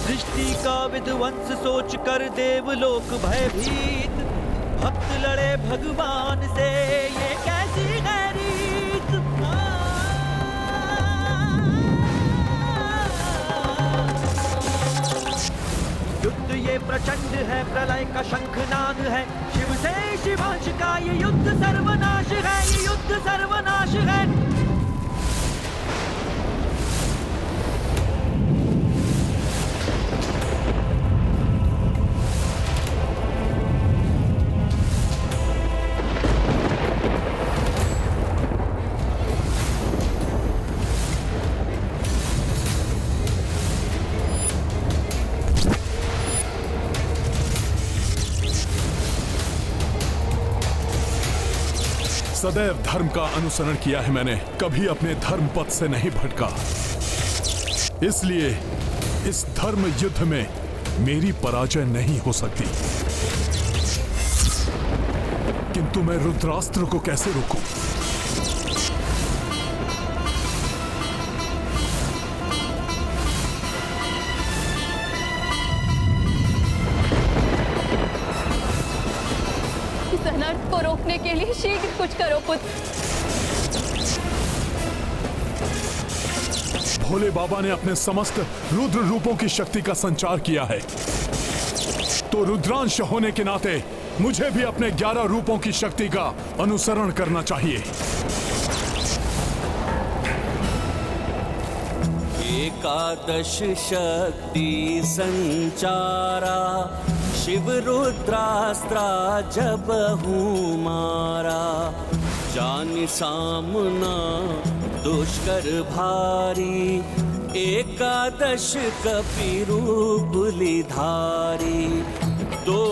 सृष्टि का विध्वंस सोच कर देवलोक भयभीत, भक्त लड़े भगवान से, ये कैसी है रीत। युद्ध ये प्रचंड है, प्रलय का शंखनाद है, शिव से शिवांश का ये युद्ध सर्वनाश है, ये युद्ध सर्वनाश है। सदैव धर्म का अनुसरण किया है मैंने, कभी अपने धर्म पथ से नहीं भटका। इसलिए इस धर्म युद्ध में मेरी पराजय नहीं हो सकती। किंतु मैं रुद्रास्त्र को कैसे रोकूं? इस अनर्थ को रोकने के लिए शीघ्र कुछ करो पुत्र। भोले बाबा ने अपने समस्त रुद्र रूपों की शक्ति का संचार किया है, तो रुद्रांश होने के नाते मुझे भी अपने 11 रूपों की शक्ति का अनुसरण करना चाहिए। एकादश शक्ति संचारा, शिव रुद्रास्त्रा जब हूँ मारा। जान सामना दुष्कर भारी, एकादश कपिरूप धारी। दो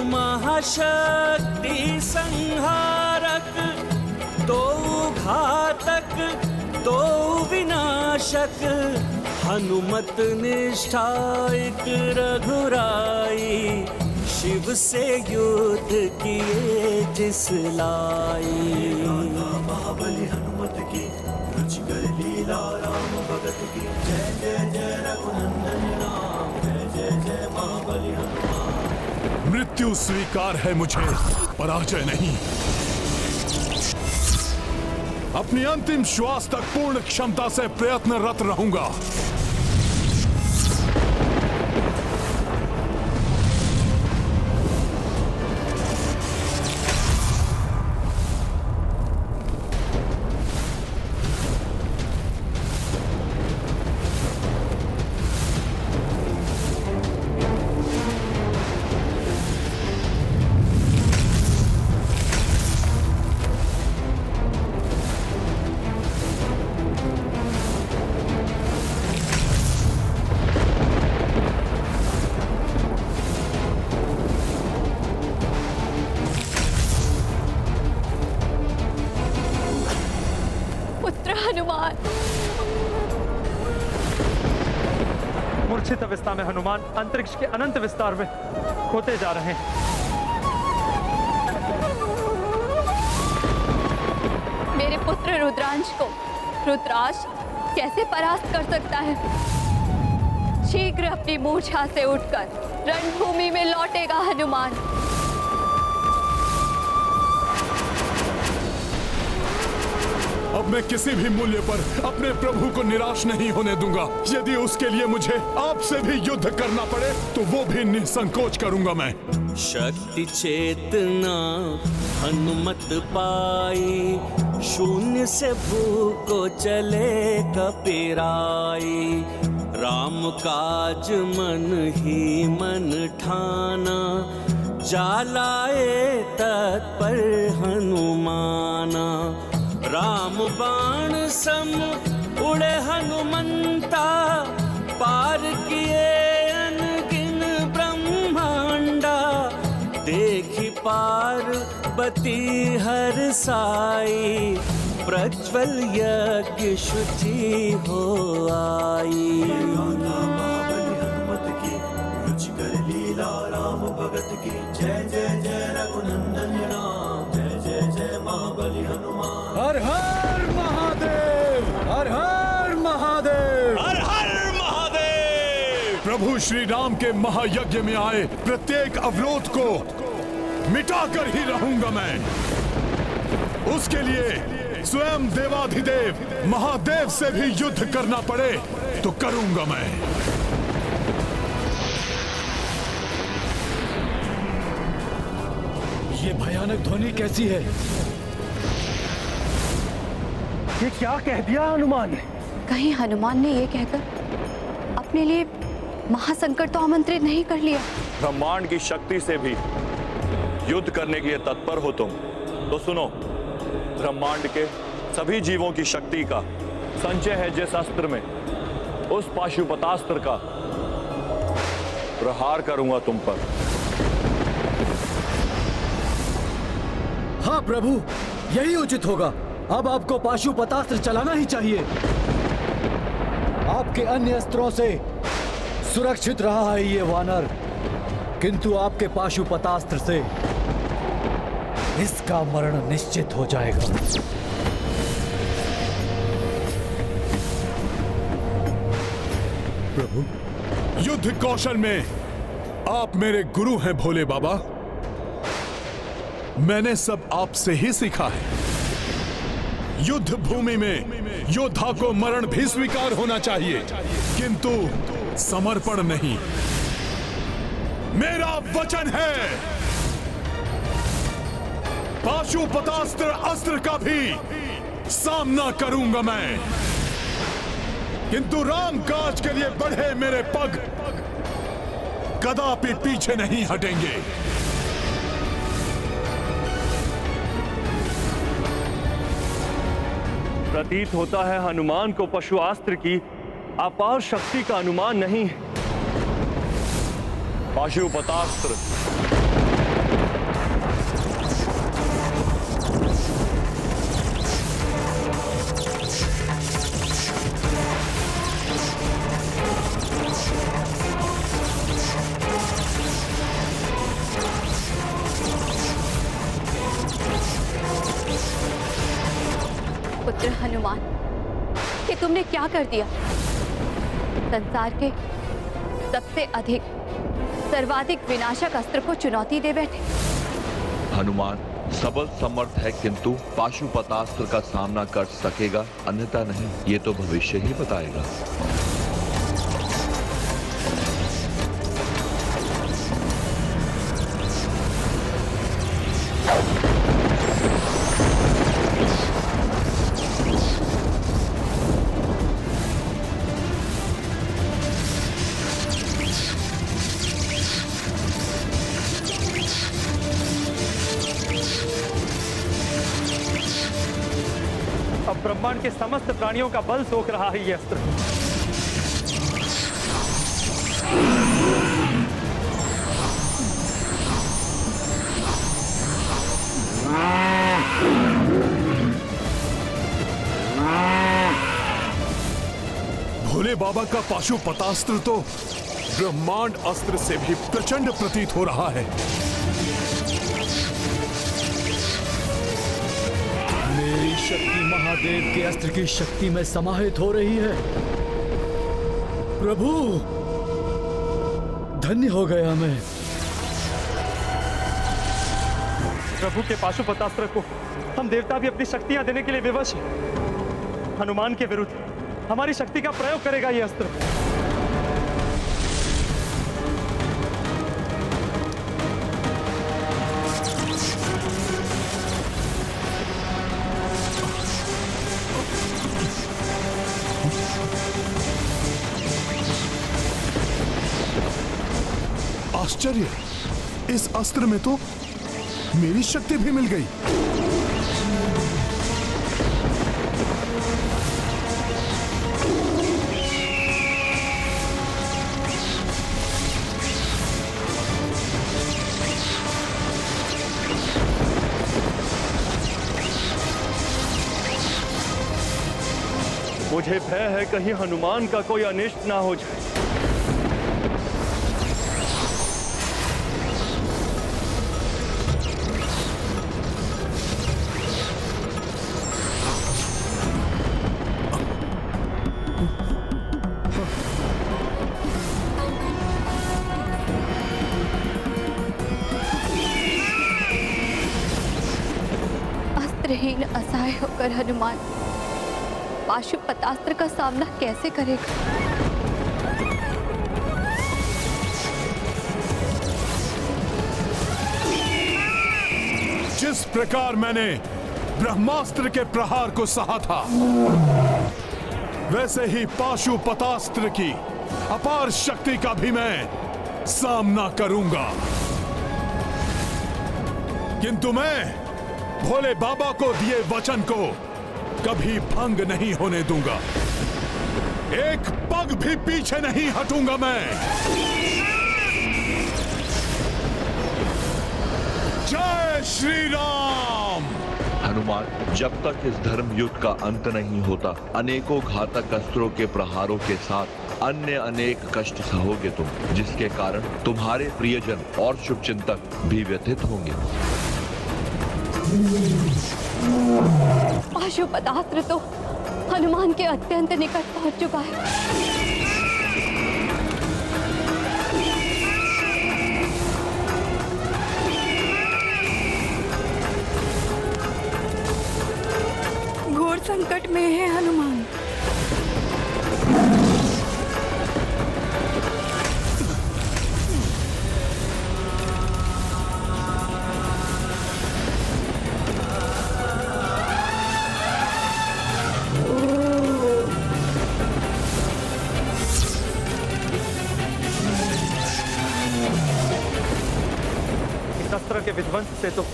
महाशक्ति संहारक, दो घातक दो विनाशक। हनुमत निष्ठा एक रघुराई, शिव से युद्ध किए जिस लाई। महाबली हनुमत की रुचिकर लीला, राम भगत की जय जय जय रघुनंदन राम, जय जय जय महाबली हनुमान। मृत्यु स्वीकार है मुझे, पराजय नहीं। अपनी अंतिम श्वास तक पूर्ण क्षमता से प्रयत्नरत रहूंगा। मूर्छित अवस्था में हनुमान अंतरिक्ष के अनंत विस्तार में खोते जा रहे हैं। मेरे पुत्र रुद्रांश को रुद्राक्ष कैसे परास्त कर सकता है? शीघ्र अपनी मूर्छा से उठकर रणभूमि में लौटेगा हनुमान। अब मैं किसी भी मूल्य पर अपने प्रभु को निराश नहीं होने दूंगा। यदि उसके लिए मुझे आपसे भी युद्ध करना पड़े तो वो भी निसंकोच करूंगा मैं। शक्ति चेतना हनुमत पाई, शून्य से भूको चले कपिराई। राम काज मन ही मन ठाना, जालाए तत्पर हनुमाना। राम बाण सम उड़े हनुमंता, पार किए अनगिन ब्रह्मांडा। देखी पार्वती हर साई, प्रज्वल यज्ञ शुचि हो आई। हनुमत की रुचिकर लीला, राम भगत की जय जय जय रघुनंदन राम, जय जय जय महाबली हनुमान। हर हर महादेव, हर हर महादेव, हर हर महादेव। प्रभु श्री राम के महायज्ञ में आए प्रत्येक अवरोध को मिटाकर ही रहूंगा मैं। उसके लिए स्वयं देवाधिदेव महादेव से भी युद्ध करना पड़े तो करूंगा मैं। ये भयानक ध्वनि कैसी है? ये क्या कह दिया हनुमान ने? कहीं हनुमान ने ये कहकर अपने लिए महासंकट तो आमंत्रित नहीं कर लिया? ब्रह्मांड की शक्ति से भी युद्ध करने के लिए तत्पर हो तुम तो सुनो, ब्रह्मांड के सभी जीवों की शक्ति का संचय है जिस अस्त्र में, उस पाशुपतास्त्र का प्रहार करूंगा तुम पर। हाँ प्रभु, यही उचित होगा। अब आपको पाशुपतास्त्र चलाना ही चाहिए। आपके अन्य अस्त्रों से सुरक्षित रहा है ये वानर, किंतु आपके पाशुपतास्त्र से इसका मरण निश्चित हो जाएगा। प्रभु, युद्ध कौशल में आप मेरे गुरु हैं भोले बाबा। मैंने सब आपसे ही सीखा है। युद्ध भूमि में योद्धा को मरण भी स्वीकार होना चाहिए, किंतु समर्पण नहीं। मेरा वचन है, पाशुपतास्त्र अस्त्र का भी सामना करूंगा मैं, किंतु राम काज के लिए बढ़े मेरे पग कदापि पीछे नहीं हटेंगे। प्रतीत होता है हनुमान को पशुआस्त्र की अपार शक्ति का अनुमान नहीं है। पाशुपतास्त्र पुत्र हनुमान, ये तुमने क्या कर दिया? संसार के सबसे अधिक सर्वाधिक विनाशक अस्त्र को चुनौती दे बैठे। हनुमान सबल समर्थ है, किंतु पाशुपतास्त्र का सामना कर सकेगा अन्यथा नहीं, ये तो भविष्य ही बताएगा। अब ब्रह्मांड के समस्त प्राणियों का बल सोख रहा है ये अस्त्र। भोले बाबा का पाशुपतास्त्र तो ब्रह्मांड अस्त्र से भी प्रचंड प्रतीत हो रहा है। मेरी शक्ति महादेव के अस्त्र की शक्ति में समाहित हो रही है। प्रभु, धन्य हो गया मैं। प्रभु के पाशुपतास्त्र को हम देवता भी अपनी शक्तियां देने के लिए विवश हैं। हनुमान के विरुद्ध हमारी शक्ति का प्रयोग करेगा ये अस्त्र। आश्चर्य, इस अस्त्र में तो मेरी शक्ति भी मिल गई। मुझे भय है कहीं हनुमान का कोई अनिष्ट ना हो जाए। नेत्रहीन असहाय होकर हनुमान पाशुपतास्त्र का सामना कैसे करेगा? जिस प्रकार मैंने ब्रह्मास्त्र के प्रहार को सहा था, वैसे ही पाशुपतास्त्र की अपार शक्ति का भी मैं सामना करूंगा। किंतु मैं भोले बाबा को दिए वचन को कभी भंग नहीं होने दूंगा। एक पग भी पीछे नहीं हटूंगा मैं। जय श्री राम। हनुमान, जब तक इस धर्म युद्ध का अंत नहीं होता, अनेकों घातक अस्त्रों के प्रहारों के साथ अन्य अनेक कष्ट सहोगे तुम, जिसके कारण तुम्हारे प्रियजन और शुभचिंतक भी व्यथित होंगे। पाशुपतास्त्र तो हनुमान के अत्यंत निकट पहुंच चुका है। घोर संकट में है हनुमान। इस अस्त्र के विध्वंस से तो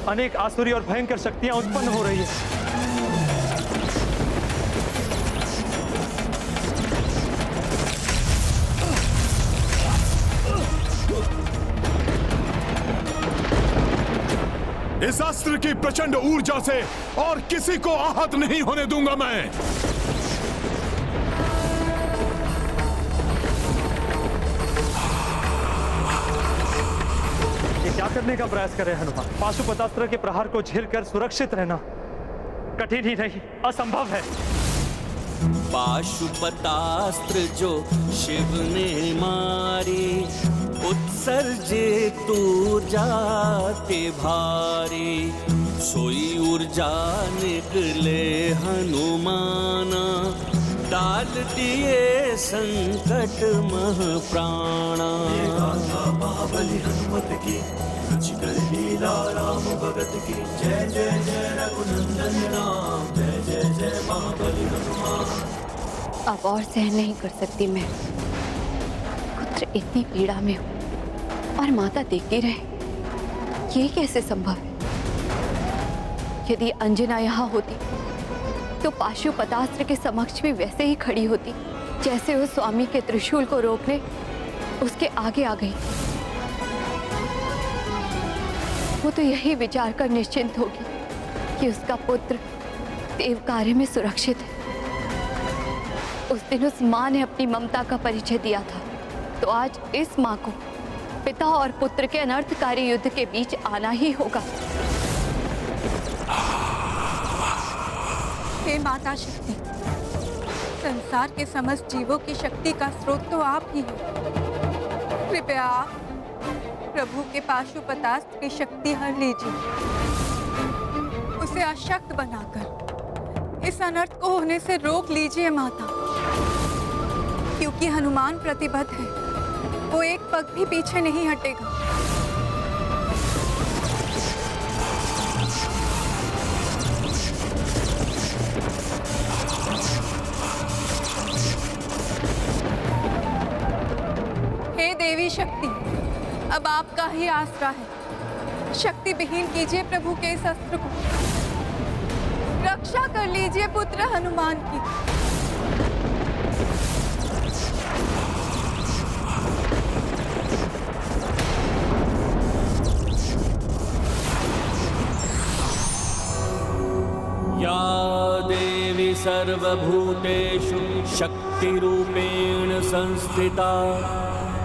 अनेक आसुरी और भयंकर शक्तियां उत्पन्न हो रही है। इस अस्त्र की प्रचंड ऊर्जा से और किसी को आहत नहीं होने दूंगा मैं। ये क्या करने का प्रयास कर रहे हैं हनुमान? पाशुपतास्त्र के प्रहार को झेलकर सुरक्षित रहना कठिन ही नहीं, असंभव है। पाशुपतास्त्र जो शिव ने मारी, उत्सर्जे ऊर्जा ते भारी। सोई ऊर्जा निकले हनुमाना, डाल दिए संकट मह प्राणा। महाबली हनुमत की, रुचि कर लीला राम भगत की। जय जय जय रघुनंदन राम, जय जय जय महाबली हनुमान। अब और सहन नहीं कर सकती मैं। पुत्र इतनी पीड़ा में हो और माता देखती रहे, ये कैसे संभव है? यदि अंजना यहाँ होती तो पाशुपतास्त्र के समक्ष भी वैसे ही खड़ी होती जैसे वो स्वामी के त्रिशूल को रोकने उसके आगे आ गई। वो तो यही विचार कर निश्चिंत होगी कि उसका पुत्र देव कार्य में सुरक्षित है। उस दिन उस माँ ने अपनी ममता का परिचय दिया था, तो आज इस माँ को पिता और पुत्र के अनर्थकारी युद्ध के बीच आना ही होगा। हे माता शक्ति, संसार के समस्त जीवों की शक्ति का स्रोत तो आप ही हो। कृपया आप प्रभु के पाशुपतास्त्र की शक्ति हर लीजिए, उसे अशक्त बनाकर इस अनर्थ को होने से रोक लीजिए माता, क्योंकि हनुमान प्रतिबद्ध है, वो एक पग भी पीछे नहीं हटेगा। हे देवी शक्ति, अब आपका ही आसरा है। शक्ति विहीन कीजिए प्रभु के इस अस्त्र को, रक्षा कर लीजिए पुत्र हनुमान की। या देवी सर्वभूतेषु शक्तिरूपेण संस्थिता,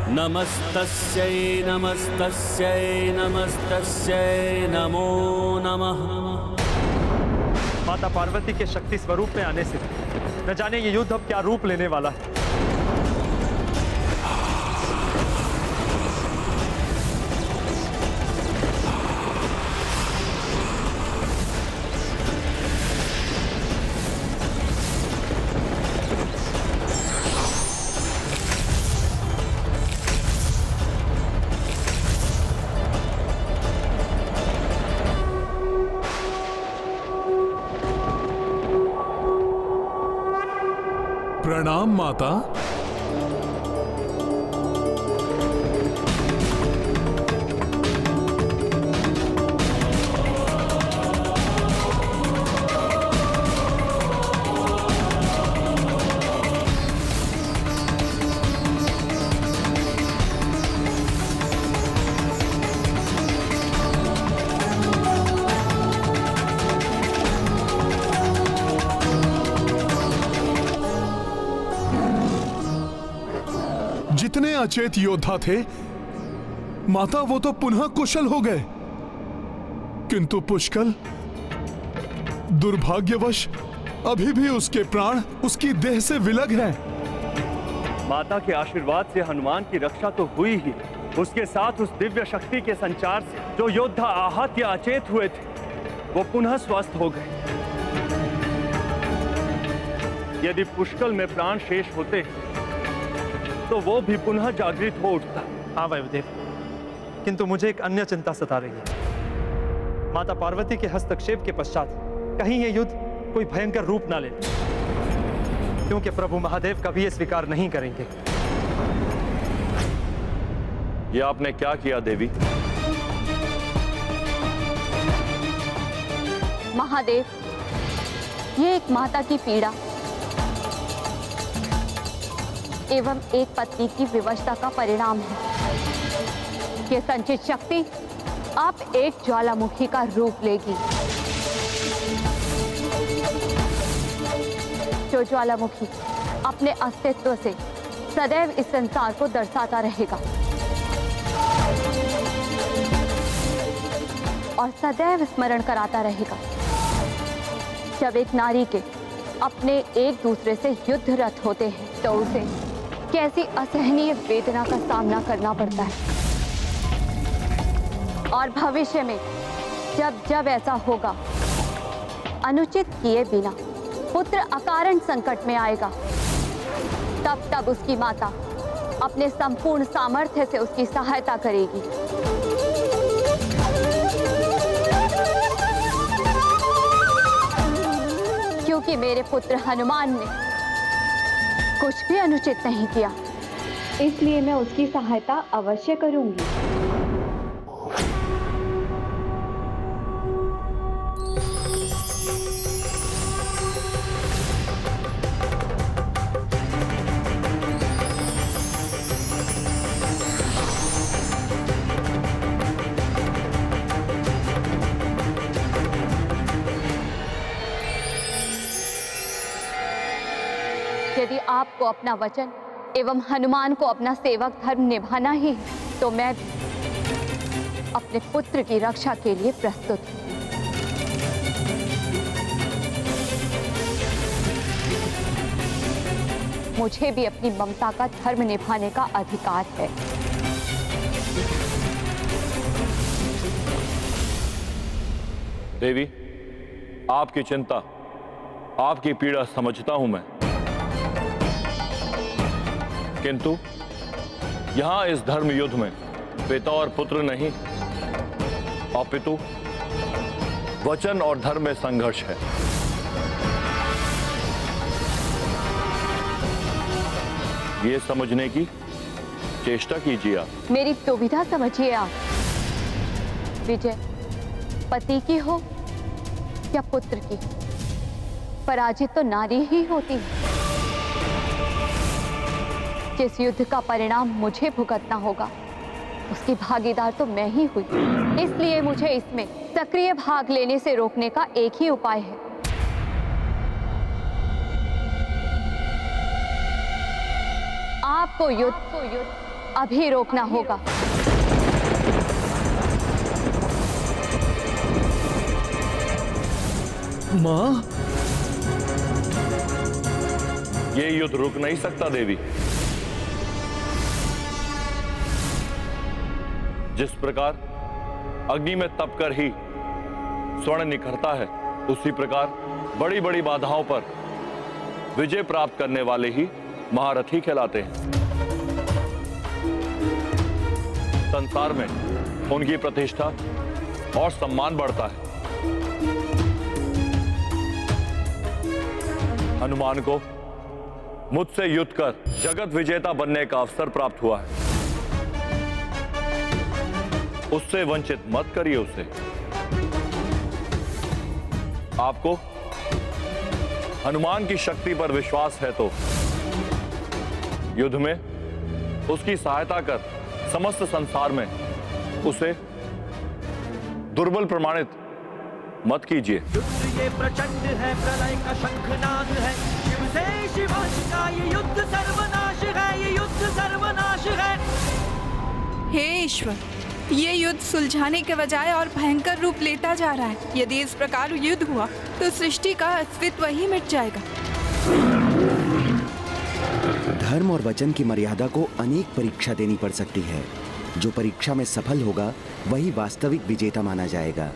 नमस्तस्यै नमस्तस्यै नमस्तस्यै नमो नमः। माता पार्वती के शक्ति स्वरूप में आने से न जाने ये युद्ध अब क्या रूप लेने वाला है। प्रणाम माता। जितने अचेत योद्धा थे माता, वो तो पुनः कुशल हो गए, किंतु पुष्कल दुर्भाग्यवश अभी भी उसके प्राण उसकी देह से विलग हैं। माता के आशीर्वाद से हनुमान की रक्षा तो हुई ही, उसके साथ उस दिव्य शक्ति के संचार से जो योद्धा आहत या अचेत हुए थे वो पुनः स्वस्थ हो गए। यदि पुष्कल में प्राण शेष होते तो वो भी पुनः जागृत हो उठता। हाँ वायुदेव, किंतु मुझे एक अन्य चिंता सता रही है। माता पार्वती के हस्तक्षेप के पश्चात कहीं ये युद्ध कोई भयंकर रूप ना ले, क्योंकि प्रभु महादेव कभी ये स्वीकार नहीं करेंगे। ये आपने क्या किया देवी? महादेव, ये एक माता की पीड़ा एवं एक पत्नी की विवशता का परिणाम है। ये संचित शक्ति आप एक ज्वालामुखी का रूप लेगी, जो ज्वालामुखी अपने अस्तित्व से सदैव इस संसार को दर्शाता रहेगा और सदैव स्मरण कराता रहेगा जब एक नारी के अपने एक दूसरे से युद्धरत होते हैं तो उसे कैसी असहनीय वेदना का सामना करना पड़ता है। और भविष्य में जब जब ऐसा होगा, अनुचित किए बिना पुत्र अकारण संकट में आएगा, तब तब उसकी माता अपने संपूर्ण सामर्थ्य से उसकी सहायता करेगी। क्योंकि मेरे पुत्र हनुमान ने कुछ भी अनुचित नहीं किया, इसलिए मैं उसकी सहायता अवश्य करूंगी। यदि आपको अपना वचन एवं हनुमान को अपना सेवक धर्म निभाना ही है, तो मैं भी अपने पुत्र की रक्षा के लिए प्रस्तुत हूं। मुझे भी अपनी ममता का धर्म निभाने का अधिकार है। देवी, आपकी चिंता, आपकी पीड़ा समझता हूं मैं, किंतु यहां इस धर्म युद्ध में पिता और पुत्र नहीं, अपितु वचन और धर्म में संघर्ष है। ये समझने की चेष्टा कीजिए आप। मेरी दुविधा समझिए आप। विजय पति की हो या पुत्र की, पराजित तो नारी ही होती है। जिस युद्ध का परिणाम मुझे भुगतना होगा, उसकी भागीदार तो मैं ही हुई। इसलिए मुझे इसमें सक्रिय भाग लेने से रोकने का एक ही उपाय है। आपको युद्ध अभी रोकना होगा। मां, ये युद्ध रुक नहीं सकता देवी। जिस प्रकार अग्नि में तप कर ही स्वर्ण निखरता है, उसी प्रकार बड़ी बड़ी बाधाओं पर विजय प्राप्त करने वाले ही महारथी कहलाते हैं। संसार में उनकी प्रतिष्ठा और सम्मान बढ़ता है। हनुमान को मुझसे युद्ध कर जगत विजेता बनने का अवसर प्राप्त हुआ है, उससे वंचित मत करिए उसे। आपको हनुमान की शक्ति पर विश्वास है तो युद्ध में उसकी सहायता कर समस्त संसार में उसे दुर्बल प्रमाणित मत कीजिए। युद्ध ये प्रचंड है, प्रलय का शंखनाद है, शिव से शिवांश का ये युद्ध सर्वनाश है, ये युद्ध सर्वनाश है। हे ईश्वर, ये युद्ध सुलझाने के बजाय और भयंकर रूप लेता जा रहा है। यदि इस प्रकार युद्ध हुआ तो सृष्टि का अस्तित्व ही मिट जाएगा। धर्म और वचन की मर्यादा को अनेक परीक्षा देनी पड़ सकती है। जो परीक्षा में सफल होगा वही वास्तविक विजेता माना जाएगा।